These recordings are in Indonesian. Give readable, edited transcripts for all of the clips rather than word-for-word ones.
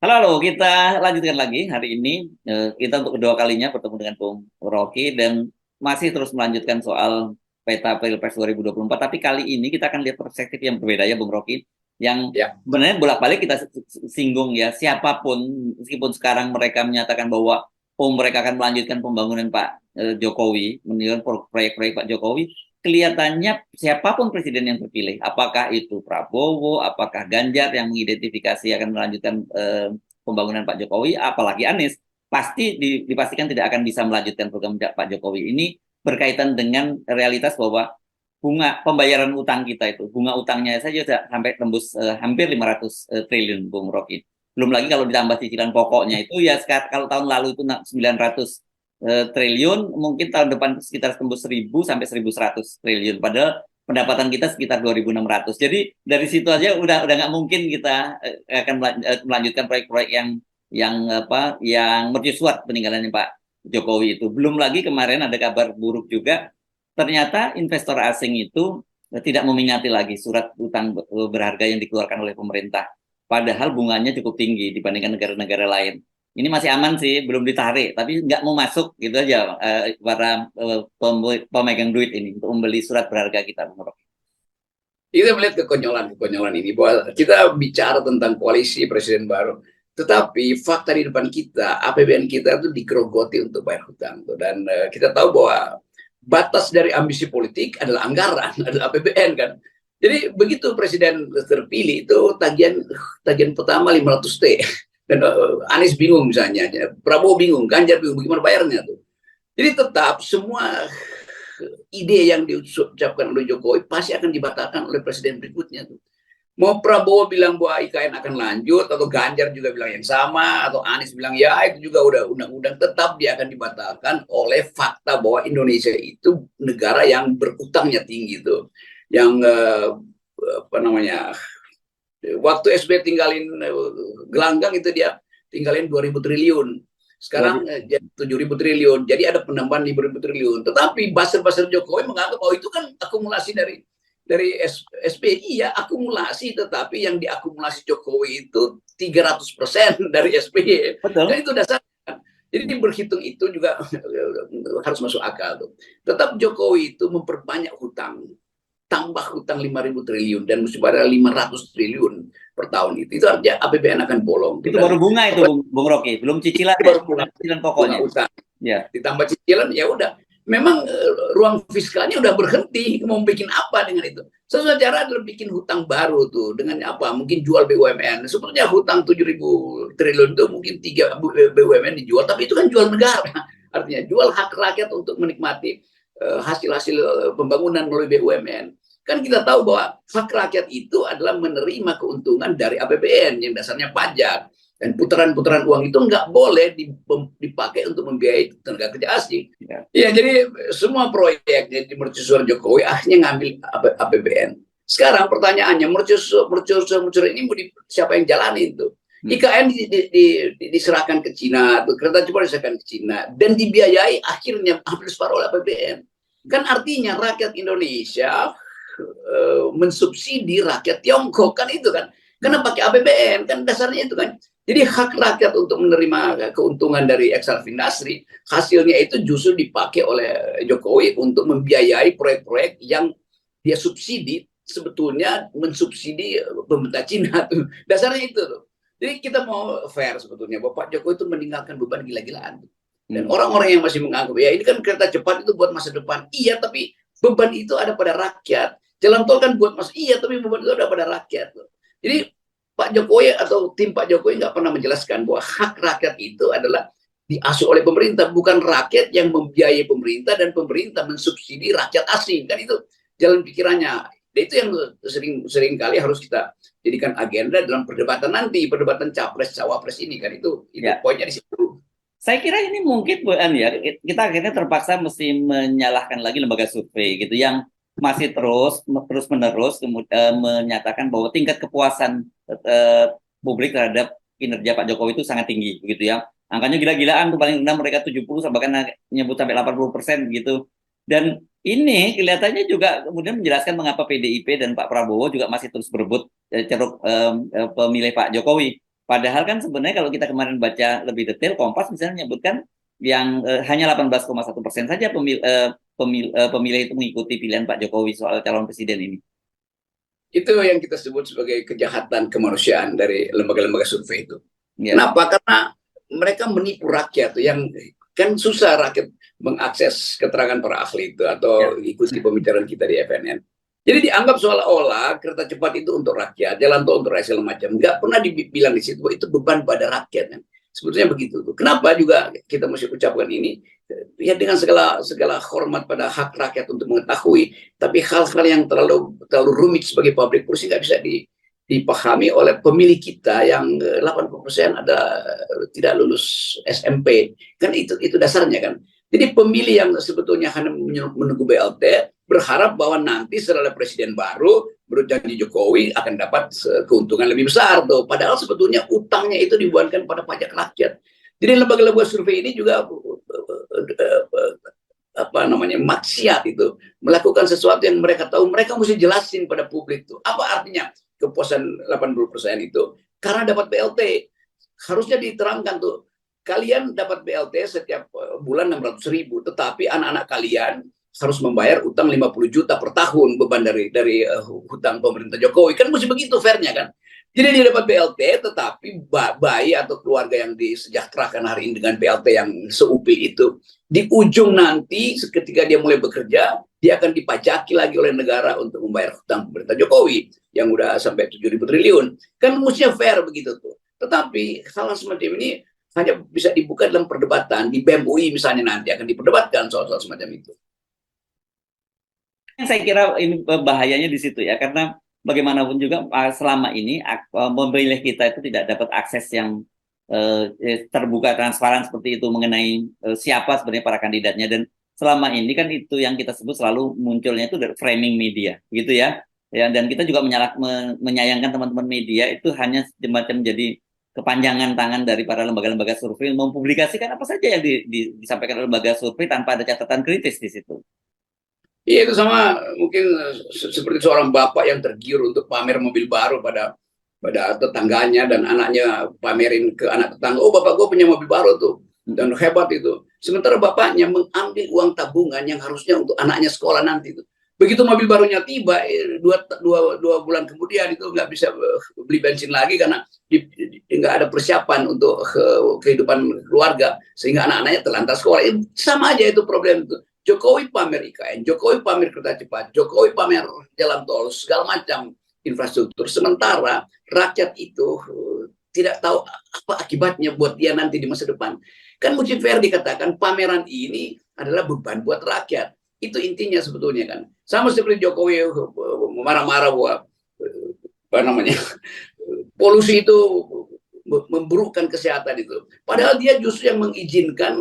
Halo, halo, kita lanjutkan lagi hari ini. Kita untuk kedua kalinya bertemu dengan Bung Rocky dan masih terus melanjutkan soal peta Pilpres 2024. Tapi kali ini kita akan lihat perspektif yang berbeda ya, Bung Rocky. Yang Ya, sebenarnya bolak-balik kita singgung ya, siapapun, meskipun sekarang mereka menyatakan bahwa mereka akan melanjutkan pembangunan Pak Jokowi, melanjutkan proyek-proyek Pak Jokowi, kelihatannya siapapun presiden yang terpilih, apakah itu Prabowo, apakah Ganjar yang mengidentifikasi akan melanjutkan pembangunan Pak Jokowi, apalagi Anies, pasti dipastikan tidak akan bisa melanjutkan program Pak Jokowi ini berkaitan dengan realitas bahwa bunga pembayaran utang kita itu, bunga utangnya saja sudah sampai tembus hampir 500 triliun, Bung Rocky. Belum lagi kalau ditambah cicilan pokoknya itu ya kalau tahun lalu itu 900 triliun, mungkin tahun depan sekitar tembus 1000 sampai 1100 triliun. Padahal pendapatan kita sekitar 2.600. Jadi dari situ aja udah nggak mungkin kita akan melanjutkan proyek-proyek yang mercusuar peninggalannya Pak Jokowi itu. Belum lagi kemarin ada kabar buruk juga, ternyata investor asing itu tidak meminati lagi surat utang berharga yang dikeluarkan oleh pemerintah. Padahal bunganya cukup tinggi dibandingkan negara-negara lain. Ini masih aman sih, belum ditarik, tapi nggak mau masuk gitu aja para pemegang duit ini untuk membeli surat berharga kita, menurut. kita melihat kekonyolan-kekonyolan ini bahwa kita bicara tentang koalisi presiden baru, tetapi fakta di depan kita, APBN kita itu digerogoti untuk bayar hutang. Dan kita tahu bahwa batas dari ambisi politik adalah anggaran, adalah APBN kan. Jadi begitu presiden terpilih itu tagihan tagihan pertama 500 T. Dan Anies bingung misalnya, Prabowo bingung, Ganjar bingung, bagaimana bayarnya tuh. Jadi tetap semua ide yang diucapkan oleh Jokowi pasti akan dibatalkan oleh presiden berikutnya tuh. Mau Prabowo bilang bahwa IKN akan lanjut, atau Ganjar juga bilang yang sama, atau Anies bilang ya itu juga udah undang-undang, tetap dia akan dibatalkan oleh fakta bahwa Indonesia itu negara yang berutangnya tinggi tuh. Yang apa namanya, waktu SB tinggalin gelanggang itu dia tinggalin 2.000 triliun. Sekarang jadi 7.000 triliun. Jadi ada penambahan 5.000 triliun. Tetapi buzzer-buzzer Jokowi menganggap oh itu kan akumulasi dari SPI ya, akumulasi, tetapi yang diakumulasi Jokowi itu 300% dari SPI. Dan Betul. itu dasar. Jadi berhitung itu juga harus masuk akal tuh. Tetap Jokowi itu memperbanyak hutang, tambah hutang 5.000 triliun dan mesti pada 500 triliun per tahun itu artinya APBN akan bolong tuh. Itu baru Dan bunga itu, Bung Rocky, belum cicilannya, baru ada bunga, cicilan bunga pokoknya. utang Ya, ditambah cicilan, ya udah memang ruang fiskalnya udah berhenti, mau bikin apa dengan itu. Sesuatu cara adalah bikin hutang baru tuh dengan apa, mungkin jual BUMN. Sebenarnya hutang 7.000 triliun itu mungkin 3 BUMN dijual, tapi itu kan jual negara, artinya jual hak rakyat untuk menikmati hasil-hasil pembangunan melalui BUMN. Kan kita tahu bahwa hak rakyat itu adalah menerima keuntungan dari APBN yang dasarnya pajak. Dan putaran-putaran uang itu nggak boleh dipakai untuk membiayai tenaga kerja asing. ya. Ya, jadi semua proyek di mercusuar Jokowi akhirnya ngambil APBN. Sekarang pertanyaannya, mercusuar ini siapa yang jalani itu? IKN diserahkan ke Cina, kereta cepat diserahkan ke Cina, dan dibiayai akhirnya hampir separuh oleh APBN. Kan artinya rakyat Indonesia mensubsidi rakyat Tiongkok, kan itu kan. Karena pakai APBN, kan dasarnya itu kan. Jadi hak rakyat untuk menerima keuntungan dari ekstrak industri, hasilnya itu justru dipakai oleh Jokowi untuk membiayai proyek-proyek yang dia subsidi, sebetulnya mensubsidi pemerintah Cina tuh. Dasarnya itu tuh. Jadi kita mau fair sebetulnya, Bapak Jokowi itu meninggalkan beban gila-gilaan. Dan orang-orang yang masih menganggap, ya ini kan kereta cepat itu buat masa depan. Iya, tapi beban itu ada pada rakyat. Jalan tol kan buat masa, iya, tapi beban itu ada pada rakyat. Jadi Pak Jokowi atau tim Pak Jokowi nggak pernah menjelaskan bahwa hak rakyat itu adalah diasuh oleh pemerintah, bukan rakyat yang membiayai pemerintah dan pemerintah mensubsidi rakyat asing. Kan itu jalan pikirannya. Dan itu yang sering kali harus kita jadikan agenda dalam perdebatan nanti, perdebatan capres cawapres ini kan itu Ya. poinnya di situ. Saya kira ini mungkin ya kita akhirnya terpaksa mesti menyalahkan lagi lembaga survei gitu yang masih terus menerus menyatakan bahwa tingkat kepuasan publik terhadap kinerja Pak Jokowi itu sangat tinggi begitu ya. Angkanya gila-gilaan tuh, paling rendah mereka 70 bahkan nyebut sampai 80% gitu. Dan ini kelihatannya juga kemudian menjelaskan mengapa PDIP dan Pak Prabowo juga masih terus berebut ceruk pemilih Pak Jokowi. Padahal kan sebenarnya kalau kita kemarin baca lebih detail, Kompas misalnya menyebutkan yang hanya 18,1% saja pemilih itu mengikuti pilihan Pak Jokowi soal calon presiden ini. Itu yang kita sebut sebagai kejahatan kemanusiaan dari lembaga-lembaga survei itu. Ya. Kenapa? Karena mereka menipu rakyat yang kan susah rakyat mengakses keterangan para ahli itu atau ikuti pembicaraan kita di FNN. Jadi dianggap seolah-olah kereta cepat itu untuk rakyat, jalan tol untuk rakyat segala macam. Nggak pernah dibilang di situ bahwa itu beban pada rakyat. Kan? Sebetulnya begitu. Kenapa juga kita mesti ucapkan ini? Ya dengan segala hormat pada hak rakyat untuk mengetahui, tapi hal-hal yang terlalu rumit sebagai public policy nggak bisa dipahami oleh pemilih kita yang 80% ada tidak lulus SMP. Kan itu dasarnya kan. Jadi pemilih yang sebetulnya hanya menunggu BLT berharap bahwa nanti setelah presiden baru menurut janji Jokowi akan dapat keuntungan lebih besar tuh. Padahal sebetulnya utangnya itu dibuatkan pada pajak rakyat. Jadi lembaga-lembaga survei ini juga maksiat itu, melakukan sesuatu yang mereka tahu, mereka mesti jelasin pada publik tuh. Apa artinya kepuasan 80% itu? Karena dapat BLT. Harusnya diterangkan tuh, kalian dapat BLT setiap bulan 600.000, tetapi anak-anak kalian harus membayar utang 50 juta per tahun beban dari hutang pemerintah Jokowi. Kan mesti begitu fairnya kan. Jadi dia dapat BLT, tetapi bayi atau keluarga yang disejahterakan hari ini dengan BLT yang seupil itu, di ujung nanti ketika dia mulai bekerja, dia akan dipajaki lagi oleh negara untuk membayar hutang pemerintah Jokowi yang udah sampai 7.000 triliun. Kan mestinya fair begitu tuh. Tetapi hal semacam ini hanya bisa dibuka dalam perdebatan. Di BEM UI misalnya nanti akan diperdebatkan soal-soal semacam itu. Saya kira ini bahayanya di situ ya, karena bagaimanapun juga selama ini pemilih kita itu tidak dapat akses yang terbuka, transparan seperti itu mengenai siapa sebenarnya para kandidatnya. Dan selama ini kan itu yang kita sebut selalu munculnya itu dari framing media, gitu ya. Dan kita juga menyayangkan teman-teman media itu hanya semacam jadi kepanjangan tangan dari para lembaga-lembaga survei mempublikasikan apa saja yang disampaikan oleh lembaga survei tanpa ada catatan kritis di situ. Iya, itu sama mungkin seperti seorang bapak yang tergiur untuk pamer mobil baru pada tetangganya dan anaknya pamerin ke anak tetangga, oh bapak gue punya mobil baru tuh dan hebat itu. Sementara bapaknya mengambil uang tabungan yang harusnya untuk anaknya sekolah nanti itu. Begitu mobil barunya tiba, dua bulan kemudian itu nggak bisa beli bensin lagi karena nggak ada persiapan untuk kehidupan keluarga sehingga anak-anaknya terlantar sekolah. Sama aja itu problem itu. Jokowi pamer IKN, Jokowi pamer kereta cepat, Jokowi pamer jalan tol, segala macam infrastruktur. Sementara rakyat itu tidak tahu apa akibatnya buat dia nanti di masa depan. Kan mesti fair dikatakan pameran ini adalah beban buat rakyat. Itu intinya sebetulnya kan. Sama seperti Jokowi marah-marah bahwa polusi itu memburukkan kesehatan itu. Padahal dia justru yang mengizinkan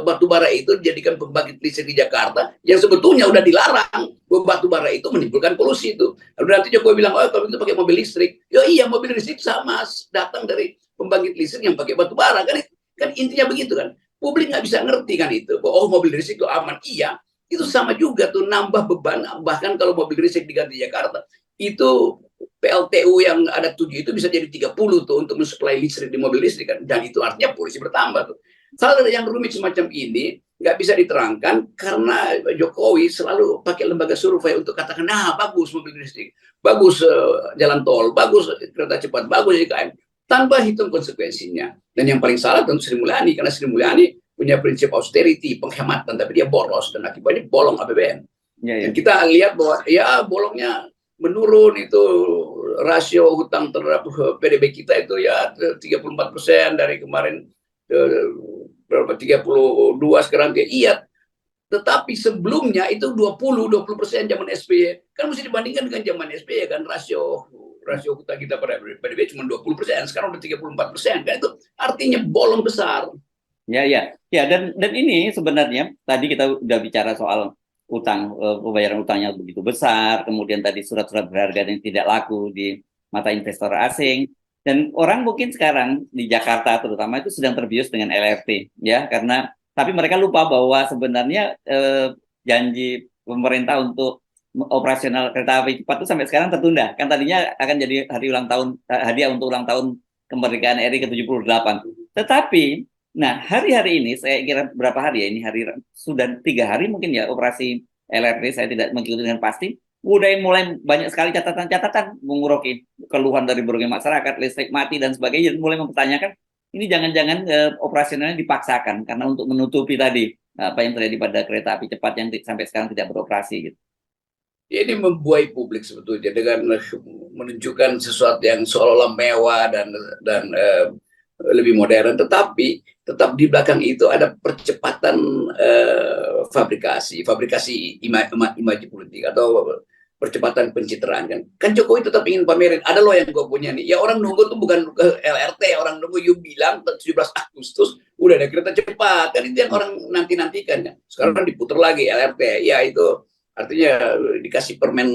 batu bara itu dijadikan pembangkit listrik di Jakarta yang sebetulnya udah dilarang. Batu bara itu menimbulkan polusi itu. Lalu nanti Jokowi bilang, oh kalau itu pakai mobil listrik. Ya iya, mobil listrik sama datang dari pembangkit listrik yang pakai batu bara. Kan intinya begitu kan. Publik nggak bisa ngerti kan itu. Oh mobil listrik itu aman. Iya, itu sama juga tuh nambah beban. Bahkan kalau mobil listrik diganti Jakarta, itu PLTU yang ada 7 itu bisa jadi 30 tuh untuk mensuplai listrik di mobil listrik kan. Dan itu artinya polusi bertambah tuh. Hal yang rumit semacam ini nggak bisa diterangkan karena Jokowi selalu pakai lembaga survei untuk katakan, nah bagus mobil listrik, bagus jalan tol, bagus kereta cepat, bagus IKN, tanpa hitung konsekuensinya. Dan yang paling salah tentu Sri Mulyani, karena Sri Mulyani punya prinsip austerity, penghematan, tapi dia boros dan akibatnya bolong APBN. Dan kita lihat bahwa ya bolongnya menurun itu rasio hutang terhadap PDB kita itu ya 34% dari kemarin berapa 32 sekarang kayak iya. Tetapi sebelumnya itu 20% zaman SBY. Kan mesti dibandingkan dengan zaman SBY kan rasio hutang kita pada PDB cuma 20%, sekarang udah 34%. Kan itu artinya bolong besar. Ya, dan ini sebenarnya tadi kita udah bicara soal utang, pembayaran utangnya begitu besar, kemudian tadi surat-surat berharga yang tidak laku di mata investor asing, dan orang mungkin sekarang di Jakarta terutama itu sedang terbius dengan LRT, ya, karena tapi mereka lupa bahwa sebenarnya janji pemerintah untuk operasional kereta api cepat itu sampai sekarang tertunda, kan tadinya akan jadi hadiah untuk ulang tahun kemerdekaan RI ke-78. Tetapi, nah hari-hari ini, saya kira berapa hari ya, ini hari sudah 3 hari mungkin ya operasi LRT, saya tidak mengikuti dengan pasti, udah mulai banyak sekali catatan-catatan, Bung Rocky, keluhan dari berbagai masyarakat, listrik mati dan sebagainya, mulai mempertanyakan, ini jangan-jangan operasionalnya dipaksakan, karena untuk menutupi tadi, apa yang terjadi pada kereta api cepat yang sampai sekarang tidak beroperasi gitu. Ini membuai publik sebetulnya dengan menunjukkan sesuatu yang seolah-olah mewah dan lebih modern, tetapi tetap di belakang itu ada percepatan fabrikasi imaji politik atau percepatan pencitraan kan Jokowi tetap ingin pamerin ada loh yang gue punya nih ya, orang nunggu tuh bukan LRT, orang nunggu you bilang 17 Agustus udah ada kereta cepat kan, itu yang orang nantikan kan. Sekarang diputar lagi LRT ya, itu artinya dikasih permen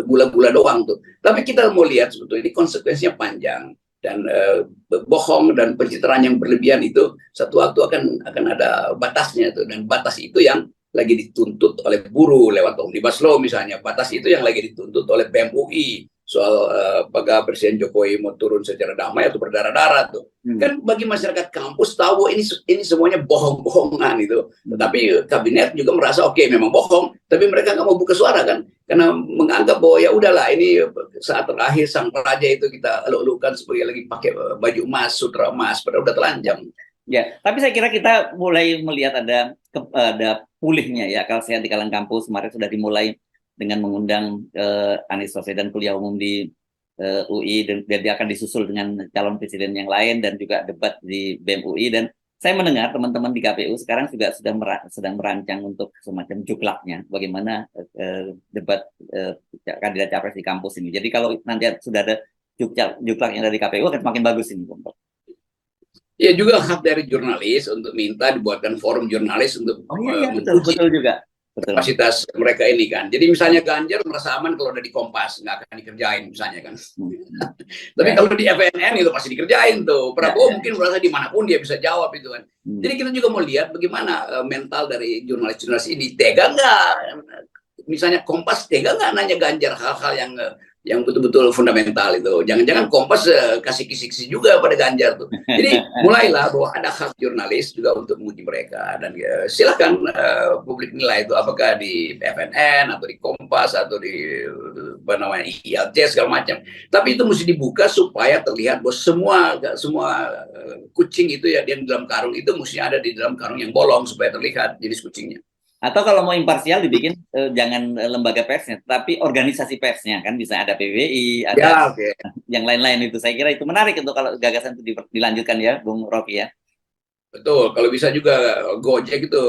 gula-gula doang tuh. Tapi kita mau lihat sebetulnya ini konsekuensinya panjang, dan bohong dan pencitraan yang berlebihan itu satu waktu akan ada batasnya tuh, dan batas itu yang lagi dituntut oleh buruh lewat Omnibus Law misalnya, batas itu yang lagi dituntut oleh BEM UI soal apakah Presiden Jokowi mau turun secara damai atau berdarah-darah tuh. Kan bagi masyarakat kampus tahu ini semuanya bohong-bohongan itu. Tetapi kabinet juga merasa oke, memang bohong, tapi mereka nggak mau buka suara kan, karena menganggap bahwa ya udahlah ini saat terakhir sang raja itu kita eluk-elukan sebagai lagi pakai baju emas, sutra emas, padahal udah telanjang. Ya, tapi saya kira kita mulai melihat ada pulihnya ya akal sehat di kalangan kampus. Kemarin sudah dimulai dengan mengundang Anies Baswedan kuliah umum di UI, dan dia akan disusul dengan calon presiden yang lain dan juga debat di BEM UI. Dan saya mendengar teman-teman di KPU sekarang juga sedang merancang untuk semacam juklaknya, bagaimana debat kandidat capres di kampus ini. Jadi kalau nanti sudah ada juklaknya dari KPU akan semakin bagus ini, Bung. Ya juga hak dari jurnalis untuk minta dibuatkan forum jurnalis untuk betul juga. Kapasitas mereka ini kan. Jadi misalnya Ganjar merasa aman kalau udah di Kompas, nggak akan dikerjain misalnya kan. Tapi kalau di FNN itu pasti dikerjain tuh. Prabowo mungkin merasa dimanapun dia bisa jawab itu kan. Jadi kita juga mau lihat bagaimana mental dari jurnalis-jurnalis ini. Tega nggak? Misalnya Kompas tega nggak nanya Ganjar hal-hal yang betul-betul fundamental itu. Jangan-jangan Kompas kasih kisi-kisi juga pada Ganjar tuh. Jadi mulailah bahwa ada hak jurnalis juga untuk menguji mereka, dan silakan publik nilai itu apakah di FNN atau di Kompas atau di apa namanya ILC segala macam. Tapi itu mesti dibuka supaya terlihat bahwa semua kucing itu ya yang di dalam karung itu mesti ada di dalam karung yang bolong supaya terlihat jenis kucingnya. Atau kalau mau imparsial dibikin jangan lembaga persnya, tapi organisasi persnya kan, bisa ada PBI, ada yang lain-lain itu. Saya kira itu menarik untuk kalau gagasan itu dilanjutkan ya, Bung Rocky ya. Betul, kalau bisa juga Gojek itu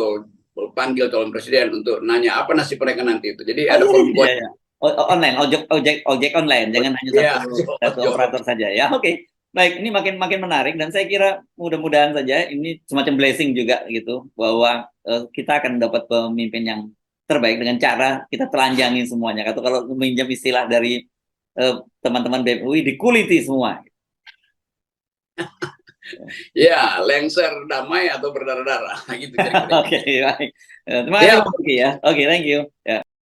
panggil calon presiden untuk nanya apa nasib mereka nanti itu. Jadi ada forum Gojek. Online, ojek online, jangan hanya satu operator saja ya. Oke. Baik, ini makin menarik, dan saya kira mudah-mudahan saja ini semacam blessing juga gitu, bahwa kita akan dapat pemimpin yang terbaik dengan cara kita telanjangin semuanya. Atau kalau meminjam istilah dari teman-teman BEM UI, dikuliti semua. Ya, lengser damai atau berdarah-darah gitu. Oke, baik. Terima kasih ya. Oke, thank you. Ya.